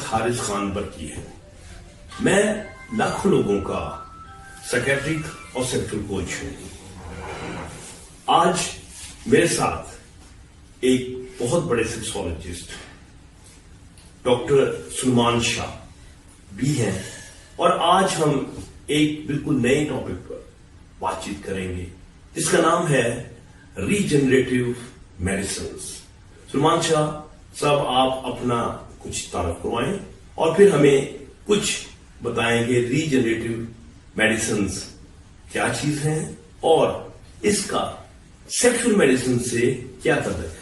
حارث خان برکی ہے. میں لاکھوں لوگوں کا سائکیٹرک اور سیکشل کوچ ہوں. آج میرے ساتھ ایک بہت بڑے سیکسولوجسٹ ڈاکٹر سلمان شاہ بھی ہیں اور آج ہم ایک بالکل نئے ٹاپک پر بات چیت کریں گے جس کا نام ہے ریجنریٹو میڈیسنز. سلمان شاہ صاحب آپ اپنا کچھ تعارف کروائیں اور پھر ہمیں کچھ بتائیں گے ریجنریٹو میڈیسنز کیا چیز ہیں اور اس کا سیکشل میڈیسن سے کیا تعلق ہے.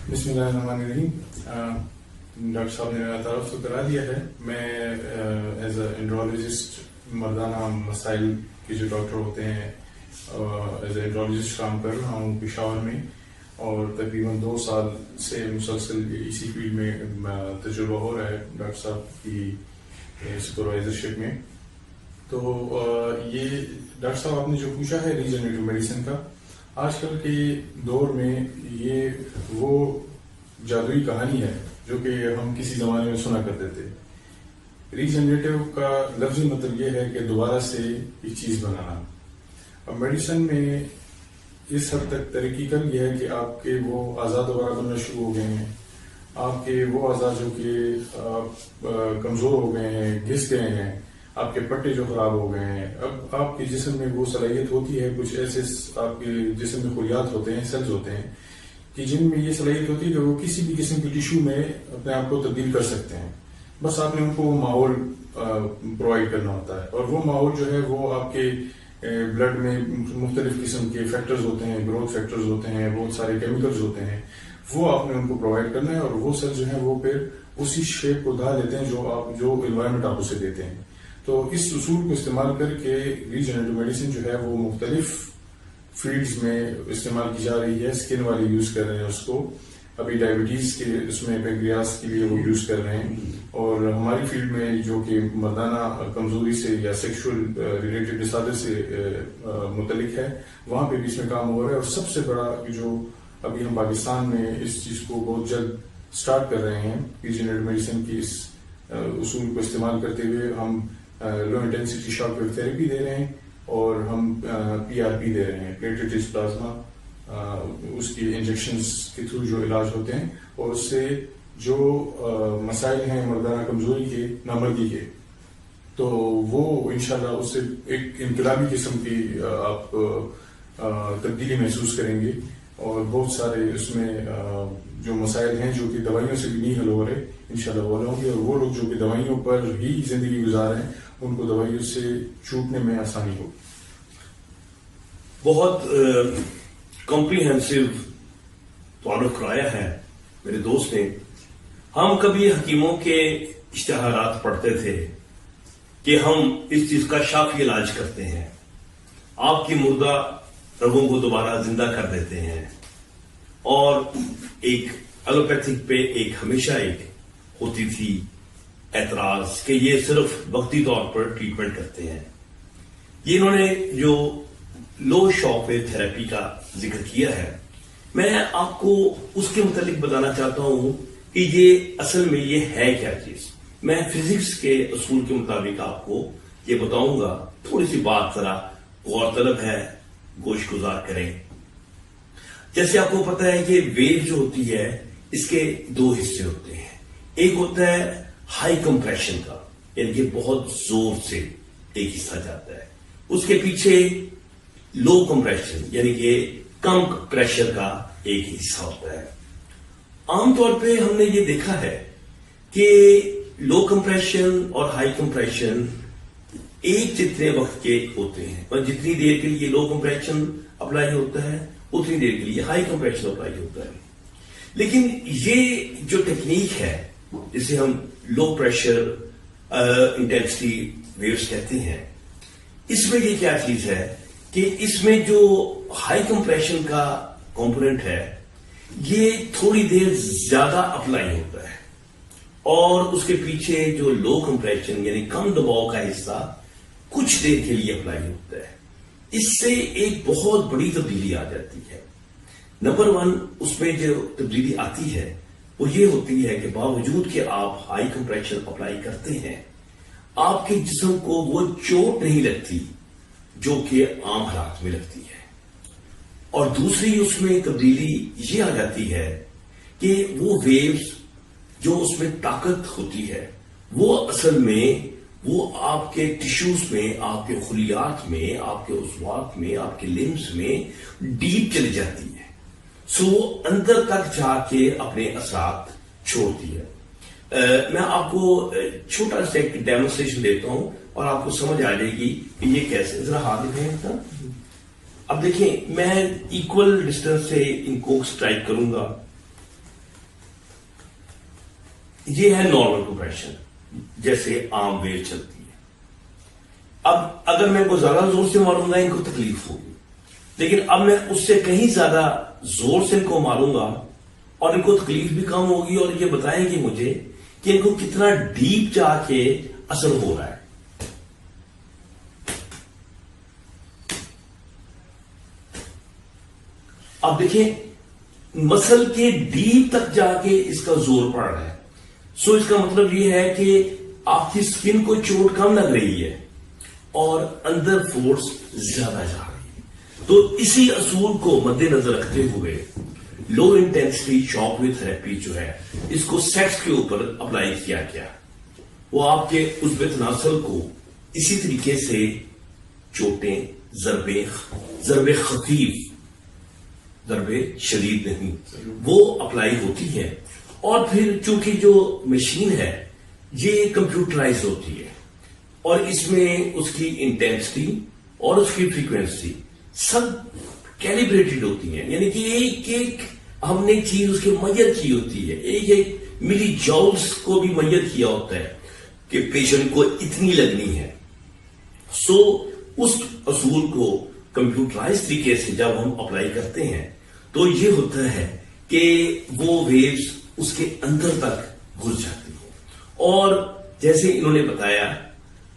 بسم اللہ الرحمن الرحیم. ڈاکٹر صاحب نے میرا تعارف تو کرا دیا ہے. میں ایز اے انڈرولوجسٹ مردانہ مسائل کے جو ڈاکٹر ہوتے ہیں ایز اے انڈرولوجسٹ کام کر رہا ہوں پشاور میں اور تقریباً 2 سال سے مسلسل اسی فیلڈ میں تجربہ ہو رہا ہے ڈاکٹر صاحب کی سپروائزرشپ میں. تو یہ ڈاکٹر صاحب آپ نے جو پوچھا ہے ریجنریٹو میڈیسن کا، آج کل کے دور میں یہ وہ جادوئی کہانی ہے جو کہ ہم کسی زمانے میں سنا کرتے تھے. ریجنریٹو کا لفظی مطلب یہ ہے کہ دوبارہ سے ایک چیز بنانا. اب میڈیسن میں اس حد تک ترقی کر گیا ہے کہ آپ کے وہ اعضاء دوبارہ بننا شروع ہو گئے ہیں. آپ کے وہ اعضاء جو کہ کمزور ہو گئے ہیں، گھس گئے ہیں، آپ کے پٹے جو خراب ہو گئے ہیں، اب آپ کے جسم میں وہ صلاحیت ہوتی ہے، کچھ ایسے آپ کے جسم میں خلیات ہوتے ہیں، سیلز ہوتے ہیں کہ جن میں یہ صلاحیت ہوتی ہے کہ وہ کسی بھی قسم کی ٹیشو میں اپنے آپ کو تبدیل کر سکتے ہیں. بس آپ نے ان کو ماحول پرووائڈ کرنا ہوتا ہے اور وہ ماحول جو ہے وہ آپ کے بلڈ میں مختلف قسم کے فیکٹرز ہوتے ہیں، گروتھ فیکٹرز ہوتے ہیں، بہت سارے کیمیکلز ہوتے ہیں، وہ آپ نے ان کو پرووائڈ کرنا ہے اور وہ سیل جو ہیں وہ پھر اسی شیپ کو ڈھال دیتے ہیں جو انوائرمنٹ آپ اسے دیتے ہیں. تو اس اصول کو استعمال کر کے ریجنریٹو میڈیسن جو ہے وہ مختلف فیلڈز میں استعمال کی جا رہی ہے. اسکن والے یوز کر رہے ہیں اس کو، ابھی ڈائبٹیز کے اس میں پینکریاس کے لیے وہ یوز کر رہے ہیں، اور ہماری فیلڈ میں جو کہ مردانہ کمزوری سے یا سیکشل ریلیٹڈ ڈس آرڈر سے متعلق ہے وہاں پہ بھی اس میں کام ہو رہا ہے. اور سب سے بڑا جو ابھی ہم پاکستان میں اس چیز کو بہت جلد سٹارٹ کر رہے ہیں ریجنریٹو میڈیسن کی اس اصول کو استعمال کرتے ہوئے ہم لو انٹینسٹی شاک ویو تھراپی دے رہے ہیں اور ہم PRP دے رہے ہیں، پلیٹلیٹس پلازما، اس کی انجیکشنز کے تھرو جو علاج ہوتے ہیں اور اس سے جو مسائل ہیں مردانہ کمزوری کے، نامردی کے، تو وہ انشاءاللہ اس سے ایک انقلابی قسم کی آپ تبدیلی محسوس کریں گے. اور بہت سارے اس میں جو مسائل ہیں جو کہ دوائیوں سے بھی نہیں حل ہو رہے انشاءاللہ وہ ہوں گے، اور وہ لوگ جو کہ دوائیوں پر ہی زندگی گزار رہے ہیں ان کو دوائیوں سے چھوٹنے میں آسانی ہو. بہت کمپریہنسو تعارف کرایا ہے میرے دوست نے. ہم کبھی حکیموں کے اشتہارات پڑھتے تھے کہ ہم اس چیز کا شافی علاج کرتے ہیں، آپ کی مردہ رگوں کو دوبارہ زندہ کر دیتے ہیں، اور ایک ایلوپیتھک پہ ایک ہمیشہ ایک ہوتی تھی اعتراض کہ یہ صرف وقتی طور پر ٹریٹمنٹ کرتے ہیں. یہ انہوں نے جو لو شاک ویو تھراپی کا ذکر کیا ہے، میں آپ کو اس کے متعلق بتانا چاہتا ہوں کہ یہ اصل میں یہ ہے کیا چیز. میں فزکس کے اصول کے مطابق آپ کو یہ بتاؤں گا. تھوڑی سی بات ذرا غور طلب ہے، گوش گزار کریں. جیسے آپ کو پتا ہے کہ ویو جو ہوتی ہے اس کے 2 حصے ہوتے ہیں. ایک ہوتا ہے ہائی کمپریشن کا، یعنی کہ بہت زور سے ایک حصہ جاتا ہے. اس کے پیچھے لو کمپریشن یعنی کہ کم پریشر کا ایک حصہ ہوتا ہے. عام طور پہ ہم نے یہ دیکھا ہے کہ لو کمپریشن اور ہائی کمپریشن ایک جتنے وقت کے ہوتے ہیں، اور جتنی دیر کے لیے لو کمپریشن اپلائی ہوتا ہے اتنی دیر کے لیے ہائی کمپریشن اپلائی ہوتا ہے. لیکن یہ جو ٹیکنیک ہے جسے ہم لو پریشر انٹینسٹی ویوز کہتے ہیں، اس میں یہ کیا چیز ہے کہ اس میں جو ہائی کمپریشن کا کمپوننٹ ہے یہ تھوڑی دیر زیادہ اپلائی ہوتا ہے، اور اس کے پیچھے جو لو کمپریشن یعنی کم دباؤ کا حصہ کچھ دیر کے لیے اپلائی ہوتا ہے. اس سے ایک بہت بڑی تبدیلی آ جاتی ہے. نمبر 1 اس میں جو تبدیلی آتی ہے وہ یہ ہوتی ہے کہ باوجود کہ آپ ہائی کمپریشن اپلائی کرتے ہیں آپ کے جسم کو وہ چوٹ نہیں لگتی جو کہ عام حالات میں لگتی ہے. اور دوسری اس میں تبدیلی یہ آ جاتی ہے کہ وہ ویوز جو اس میں طاقت ہوتی ہے وہ اصل میں وہ آپ کے ٹیشوز میں، آپ کے خلیات میں، آپ کے عضوات میں، آپ کے لمبس میں ڈیپ چلی جاتی ہے. سو وہ اندر تک جا کے اپنے اثرات چھوڑتی ہے. میں آپ کو چھوٹا سا ایک ڈیمونسٹریشن دیتا ہوں اور آپ کو سمجھ آ جائے گی کہ یہ کیسے. ذرا ہاتھ دکھائیں. اب دیکھیں میں ایکول ڈسٹینس سے ان کو اسٹرائک کروں گا. یہ ہے نارمل کمپریشن جیسے عام ویو چلتی ہے. اب اگر میں ان کو زیادہ زور سے ماروں گا ان کو تکلیف ہوگی، لیکن اب میں اس سے کہیں زیادہ زور سے ان کو ماروں گا اور ان کو تکلیف بھی کم ہوگی اور یہ بتائیں گے مجھے کہ ان کو کتنا ڈیپ جا کے اثر ہو رہا ہے. اب دیکھیں مسل کے ڈیپ تک جا کے اس کا زور پڑ رہا ہے. سو اس کا مطلب یہ ہے کہ آپ کی اسکن کو چوٹ کم لگ رہی ہے اور اندر فورس زیادہ جا رہی ہے. تو اسی اصول کو مد نظر رکھتے ہوئے لو انٹینسٹی شاک ویو تھراپی جو ہے اس کو سیکس کے اوپر اپلائی کیا گیا. وہ آپ کے عضو تناسل کو اسی طریقے سے چوٹیں، ضربیں خفیف، ضربیں شدید نہیں، وہ اپلائی ہوتی ہے. اور پھر چونکہ جو مشین ہے یہ کمپیوٹرائز ہوتی ہے اور اس میں اس کی انٹینسٹی اور اس کی فریکوینسی سب کیلیبریٹڈ ہوتی ہیں. یعنی کہ ایک ایک ہم نے چیز اس کی میئر کی ہوتی ہے. ایک ایک ملی جاؤلز کو بھی میئر کیا ہوتا ہے کہ پیشنٹ کو اتنی لگنی ہے. سو اس اصول کو کمپیوٹرائز طریقے سے جب ہم اپلائی کرتے ہیں تو یہ ہوتا ہے کہ وہ ویوز اس کے اندر تک گھس جاتی ہیں. اور جیسے انہوں نے بتایا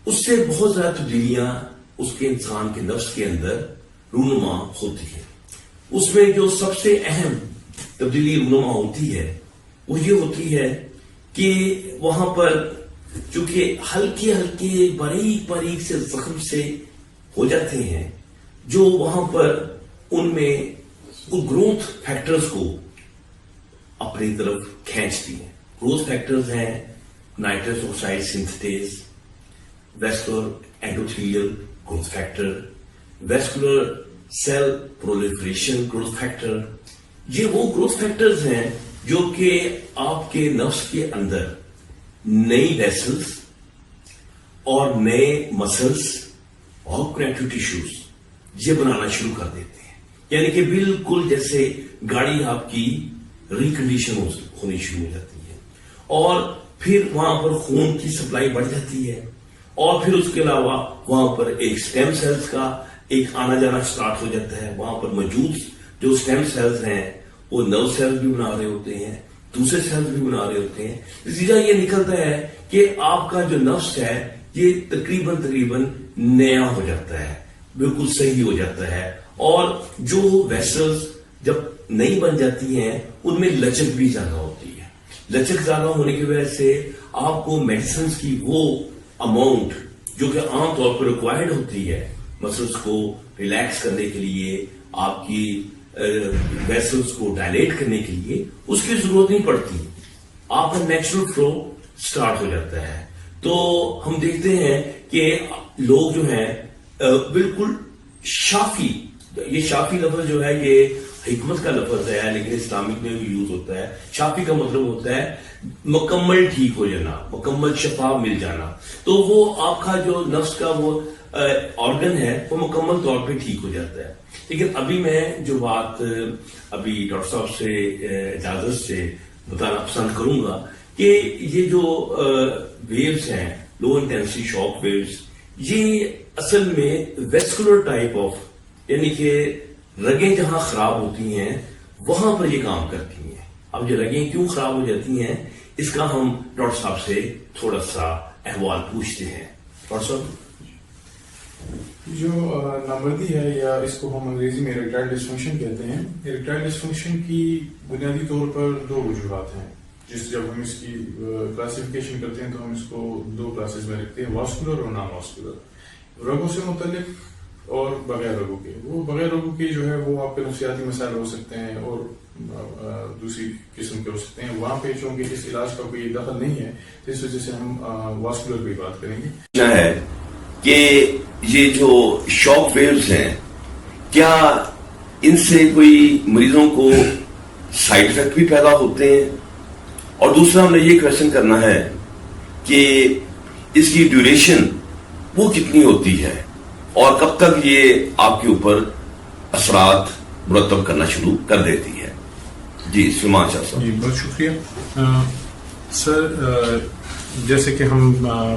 اس سے بہت زیادہ تبدیلیاں اس کے انسان کے نفس کے اندر رونما ہوتی ہے. اس میں جو سب سے اہم تبدیلی رونما ہوتی ہے وہ یہ ہوتی ہے کہ وہاں پر چونکہ ہلکے ہلکے باریک باریک سے زخم سے ہو جاتے ہیں جو وہاں پر ان میں گروتھ فیکٹرز کو اپنی طرف کھینچتی ہیں. گروتھ فیکٹرز ہیں nitrous oxide synthase, vascular endothelial growth factor, vascular cell proliferation growth factor. یہ وہ گروتھ فیکٹرز ہیں جو کہ آپ کے نفس کے اندر نئی ویسلز اور نئے مسلز اور کنیکٹو ٹیشوز یہ بنانا شروع کر دیتے ہیں. یعنی کہ بالکل جیسے گاڑی آپ کی ریکنڈیشن ہونی شروع ہو جاتی ہے اور پھر وہاں پر خون کی سپلائی بڑھ جاتی ہے اور پھر اس کے علاوہ وہاں پر ایک سٹیم سیلز کا ایک آنا جانا سٹارٹ ہو جاتا ہے. وہاں پر موجود جو سٹیم سیلز ہیں وہ نرو سیلز بھی بنا رہے ہوتے ہیں، دوسرے سیلز بھی بنا رہے ہوتے ہیں. نتیجہ یہ نکلتا ہے کہ آپ کا جو نفس ہے یہ تقریباً نیا ہو جاتا ہے، بالکل صحیح ہو جاتا ہے. اور جو ویسلز جب نئی بن جاتی ہیں ان میں لچک بھی زیادہ ہوتی ہے. لچک زیادہ ہونے کی وجہ سے آپ کو میڈیسنز کی وہ اماؤنٹ جو کہ عام طور پر ریکوائرڈ ہوتی ہے مسلز کو ریلیکس کرنے کے لیے، آپ کی ویسلز کو ڈائلیٹ کرنے کے لیے، اس کی ضرورت نہیں پڑتی. آپ کا نیچرل فلو سٹارٹ ہو جاتا ہے. تو ہم دیکھتے ہیں کہ لوگ جو ہیں بالکل شافی، یہ شافی لفظ جو ہے یہ حکمت کا لفظ ہے لیکن اسلامک میں بھی یوز ہوتا ہے. شافی کا مطلب ہوتا ہے مکمل ٹھیک ہو جانا، مکمل شفا مل جانا. تو وہ آپ کا جو نفس کا وہ آرگن ہے وہ مکمل طور پہ ٹھیک ہو جاتا ہے. لیکن ابھی میں جو بات ابھی ڈاکٹر صاحب سے اجازت سے بتانا پسند کروں گا کہ یہ جو ویوز ہیں لو انٹینسٹی شاک ویوز یہ اصل میں ویسکولر ٹائپ آف، یعنی کہ رگیں جہاں خراب ہوتی ہیں وہاں پر یہ کام کرتی ہیں. اب یہ رگیں کیوں خراب ہو جاتی ہیں اس کا ہم ڈاکٹر صاحب سے تھوڑا سا احوال پوچھتے ہیں. ڈاکٹر صاحب جو نامردی ہے یا اس کو ہم انگریزی میں اریکٹائل ڈسفنکشن کہتے ہیں. اریکٹائل ڈسفنکشن کی بنیادی طور پر دو وجوہات ہیں. جب ہم اس کی کلاسیفیکیشن کرتے ہیں تو ہم اس کو 2 کلاسز میں رکھتے ہیں، واسکولر اور نان واسکولر، رگوں سے متعلق اور بغیر رگوں کے۔ وہ بغیر رگوں کے جو ہے وہ آپ کے نفسیاتی مسائل ہو سکتے ہیں اور دوسری قسم کے ہو سکتے ہیں، وہاں پہ چونکہ اس علاج کا کوئی دخل نہیں ہے تو اس وجہ سے ہم واسکولر پہ بات کریں گے۔ ہے کہ یہ جو شاک ویوز ہیں کیا ان سے کوئی مریضوں کو سائیڈ افیکٹ بھی پیدا ہوتے ہیں، اور دوسرا ہمیں یہ کوشچن کرنا ہے کہ اس کی ڈیوریشن وہ کتنی ہوتی ہے اور کب تک یہ آپ کے اوپر اثرات مرتب کرنا شروع کر دیتی ہے۔ جی سلمان شاہ صاحب۔ جی بہت شکریہ سر۔ جیسے کہ ہم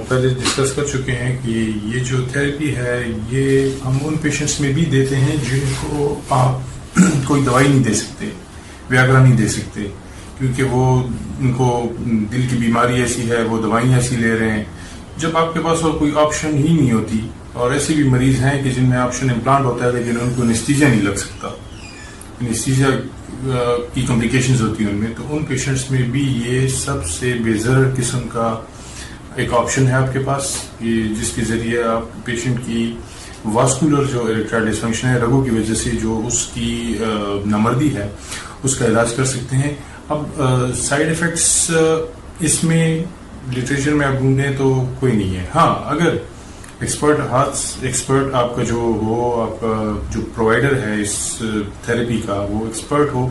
پہلے ڈسکس کر چکے ہیں کہ یہ جو تھراپی ہے یہ ہم ان پیشنٹس میں بھی دیتے ہیں جن کو آپ کوئی دوائی نہیں دے سکتے، ویاگرا نہیں دے سکتے، کیونکہ وہ ان کو دل کی بیماری ایسی ہے، وہ دوائیں ایسی لے رہے ہیں۔ جب آپ کے پاس اور کوئی آپشن ہی نہیں ہوتی، اور ایسے بھی مریض ہیں کہ جن میں آپشن امپلانٹ ہوتا ہے لیکن ان کو انیستھیزیا نہیں لگ سکتا، انیستھیزیا کی کمپلیکیشنز ہوتی ہیں ان میں، تو ان پیشنٹس میں بھی یہ سب سے بے ضرر قسم کا ایک آپشن ہے آپ کے پاس، جس کے ذریعے آپ پیشنٹ کی واسکولر جو اریکٹائل ڈسفنکشن ہے، رگوں کی وجہ سے جو اس کی نامردی ہے، اس کا علاج کر سکتے ہیں۔ اب سائیڈ افیکٹس اس میں لٹریچر میں آپ ڈھونڈیں تو کوئی نہیں ہے۔ ہاں اگر ایکسپرٹ آپ کا جو ہو، آپ کا جو پرووائڈر ہے اس تھراپی کا وہ ایکسپرٹ ہو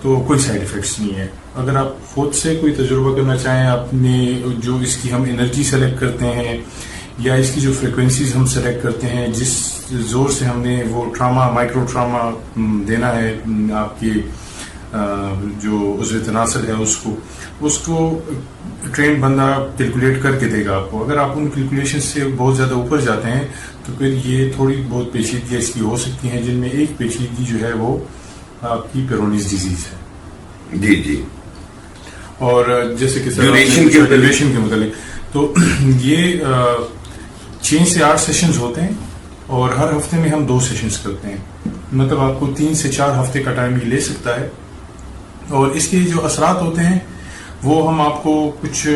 تو کوئی سائیڈ افیکٹس نہیں ہے۔ اگر آپ خود سے کوئی تجربہ کرنا چاہیں، اپنے جو اس کی ہم انرجی سلیکٹ کرتے ہیں یا اس کی جو فریکوینسیز ہم سلیکٹ کرتے ہیں، جس زور سے ہم نے وہ ٹراما، مائکرو ٹراما دینا ہے آپ کے جو عضو تناسل ہے اس کو ٹرین بندہ کیلکولیٹ کر کے دے گا آپ کو۔ اگر آپ ان کیلکولیشن سے بہت زیادہ اوپر جاتے ہیں تو پھر یہ تھوڑی بہت پیچیدگیاں اس کی ہو سکتی ہیں، جن میں ایک پیچیدگی جو ہے وہ آپ کی پیرونیز ڈیزیز ہے۔ جی جی۔ اور جیسے کہ ڈیوریشن کے متعلق تو یہ 6 سے 8 سیشنز ہوتے ہیں اور ہر ہفتے میں ہم 2 سیشنز کرتے ہیں، مطلب آپ کو 3 سے 4 ہفتے کا ٹائم یہ لے سکتا ہے۔ اور اس کے جو اثرات ہوتے ہیں وہ ہم آپ کو کچھ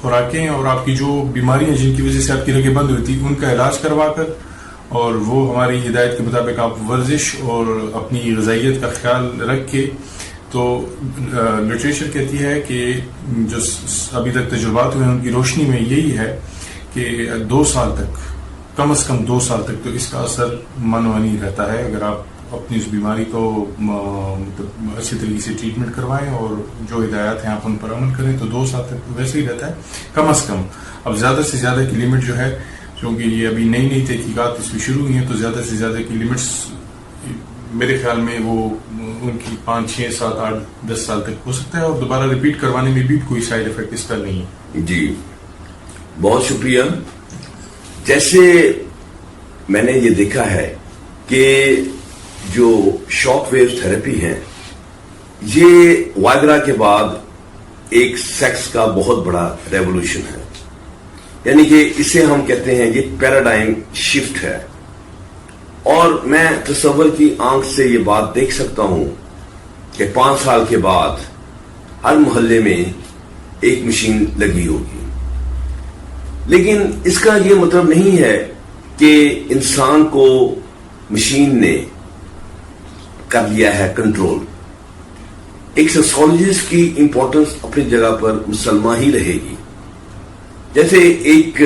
خوراکیں اور آپ کی جو بیماریاں جن کی وجہ سے آپ کی رگیں بند ہوئی تھی ان کا علاج کروا کر، اور وہ ہماری ہدایت کے مطابق آپ ورزش اور اپنی غذائیت کا خیال رکھ کے، تو لٹریچر کہتی ہے کہ جو ابھی تک تجربات ہوئے ہیں ان کی روشنی میں یہی ہے کہ 2 سال تک، کم از کم 2 سال تک تو اس کا اثر منوانی رہتا ہے اگر آپ اپنی اس بیماری کو اچھی طریقے سے ٹریٹمنٹ کروائیں اور جو ہدایات ہیں آپ ان پر عمل کریں تو 2 سال تک ویسے ہی رہتا ہے کم از کم۔ اب زیادہ سے زیادہ کی لمٹ جو ہے، کیونکہ یہ ابھی نئی تحقیقات اس میں شروع ہوئی ہیں، تو زیادہ سے زیادہ کی لمٹس میرے خیال میں وہ ان کی 5 6 7 8 10 سال تک ہو سکتا ہے، اور دوبارہ ریپیٹ کروانے میں بھی کوئی سائیڈ افیکٹ اس کا نہیں ہے۔ جی بہت شکریہ۔ جیسے میں نے یہ دیکھا ہے کہ جو شاک ویو تھراپی ہے یہ وائگرا کے بعد ایک سیکس کا بہت بڑا ریولوشن ہے، یعنی کہ اسے ہم کہتے ہیں یہ پیراڈائم شفٹ ہے، اور میں تصور کی آنکھ سے یہ بات دیکھ سکتا ہوں کہ 5 سال کے بعد ہر محلے میں ایک مشین لگی ہوگی۔ لیکن اس کا یہ مطلب نہیں ہے کہ انسان کو مشین نے کر لیا ہے کنٹرول۔ ایک سیکسولوجسٹ کی امپورٹنس اپنی جگہ پر مسلمہ ہی رہے گی۔ جیسے ایک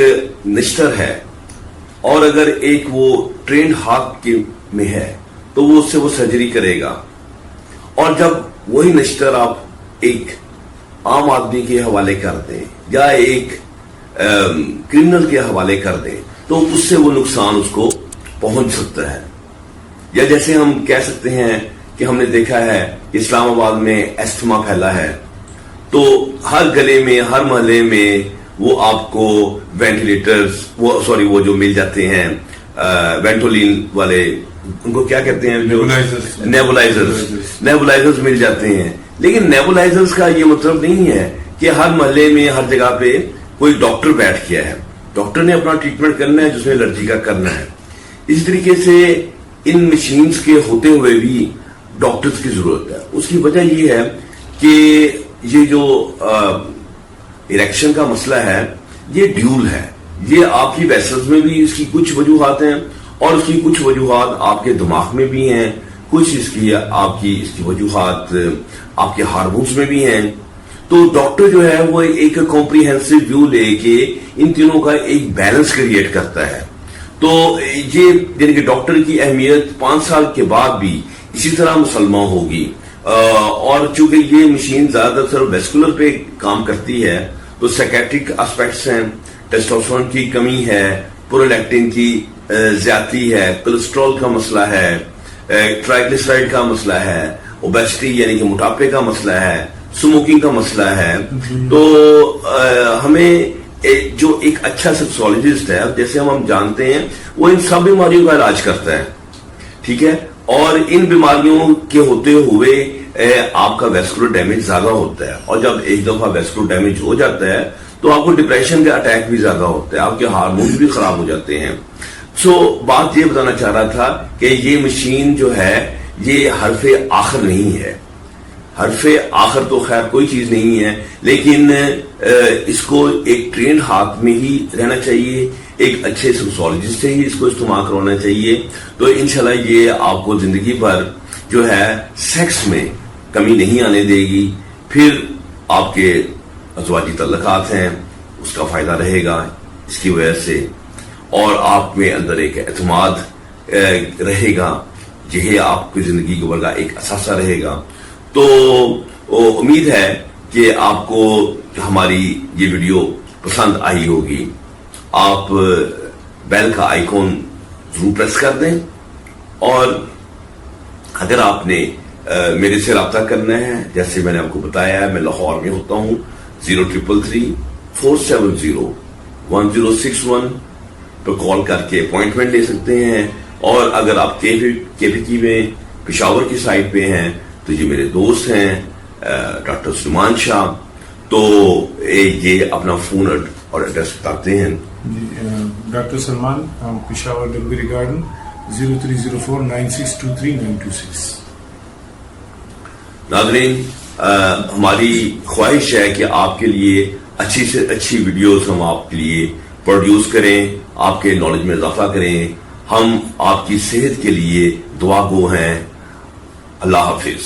نشتر ہے اور اگر ایک وہ ٹرینڈ ہاتھ میں ہے تو وہ اس سے وہ سرجری کرے گا، اور جب وہی نشتر آپ ایک عام آدمی کے حوالے کر دیں یا ایک کرمنل کے حوالے کر دیں تو اس سے وہ نقصان اس کو پہنچ سکتا ہے۔ یا جیسے ہم کہہ سکتے ہیں کہ ہم نے دیکھا ہے کہ اسلام آباد میں ایستھما پھیلا ہے، تو ہر گلے میں ہر محلے میں وہ آپ کو وینٹیلیٹرز وہ جو مل جاتے ہیں وینٹولین والے، ان کو کیا کہتے ہیں، نیبولائزرز مل جاتے ہیں۔ لیکن نیبولائزرز کا یہ مطلب نہیں ہے کہ ہر محلے میں ہر جگہ پہ کوئی ڈاکٹر بیٹھ گیا ہے، ڈاکٹر نے اپنا ٹریٹمنٹ کرنا ہے جس میں الرجی کا کرنا ہے۔ اس طریقے سے ان مشینز کے ہوتے ہوئے بھی ڈاکٹرز کی ضرورت ہے۔ اس کی وجہ یہ ہے کہ یہ جو اریکشن کا مسئلہ ہے یہ ڈیول ہے. یہ آپ کی ویسلز میں بھی اس کی کچھ وجوہات ہیں اور اس کی کچھ وجوہات آپ کے دماغ میں بھی ہیں, کچھ اس کی وجوہات آپ کے ہارمونز میں بھی ہیں. تو ڈاکٹر جو ہے وہ ایک کمپریہنسو ویو لے کے ان تینوں کا ایک بیلنس کریٹ کرتا ہے. تو یہ یعنی کہ ڈاکٹر کی اہمیت 5 سال کے بعد بھی اسی طرح مسلمہ ہوگی. اور چونکہ یہ مشین زیادہ تر ویسکولر پہ کام کرتی ہے تو سائکیٹرک اسپیکٹس ہیں, ٹیسٹوسٹیرون کی کمی ہے, پرولیکٹین کی زیادتی ہے, کولیسٹرول کا مسئلہ ہے, ٹرائیگلیسرائڈ کا مسئلہ ہے, اوبیسٹی یعنی کہ موٹاپے کا مسئلہ ہے, اسموکنگ کا مسئلہ ہے. تو ہمیں جو ایک اچھا سیکسولوجسٹ ہے جیسے ہم جانتے ہیں وہ ان سب بیماریوں کا علاج کرتا ہے, ٹھیک ہے, اور ان بیماریوں کے ہوتے ہوئے آپ کا ویسکولر ڈیمیج زیادہ ہوتا ہے, اور جب ایک دفعہ ویسکولر ڈیمیج ہو جاتا ہے تو آپ کو ڈپریشن کا اٹیک بھی زیادہ ہوتا ہے, آپ کے ہارمونز بھی خراب ہو جاتے ہیں. سو بات یہ بتانا چاہ رہا تھا کہ یہ مشین جو ہے یہ حرف آخر نہیں ہے. حرف آخر تو خیر کوئی چیز نہیں ہے, لیکن اس کو ایک ٹرینڈ ہاتھ میں ہی رہنا چاہیے, ایک اچھے سیکسولوجسٹ سے ہی اس کو استعمال کروانا چاہیے. تو انشاءاللہ یہ آپ کو زندگی بھر جو ہے سیکس میں کمی نہیں آنے دے گی. پھر آپ کے ازواجی تعلقات ہیں اس کا فائدہ رہے گا اس کی وجہ سے, اور آپ میں اندر ایک اعتماد رہے گا, یہ آپ کی زندگی کے کا ایک اثاثہ رہے گا. تو امید ہے کہ آپ کو ہماری یہ ویڈیو پسند آئی ہوگی. آپ بیل کا آئیکن ضرور پریس کر دیں, اور اگر آپ نے میرے سے رابطہ کرنا ہے جیسے میں نے آپ کو بتایا ہے میں لاہور میں ہوتا ہوں, 0333-470-1061 پہ کال کر کے اپوائنٹمنٹ لے سکتے ہیں. اور اگر آپ KPK میں پشاور کی سائٹ پہ ہیں تو یہ میرے دوست ہیں ڈاکٹر سلیمان شاہ, تو یہ اپنا فون اور ایڈریس بتاتے ہیں. Doctor Salman, Peshawar delivery garden, 0304962396. ناظرین, ہماری خواہش ہے کہ آپ کے لیے اچھی سے اچھی ویڈیوز ہم آپ کے لیے پروڈیوس کریں, آپ کے نالج میں اضافہ کریں. ہم آپ کی صحت کے لیے دعا گو ہیں. اللہ حافظ.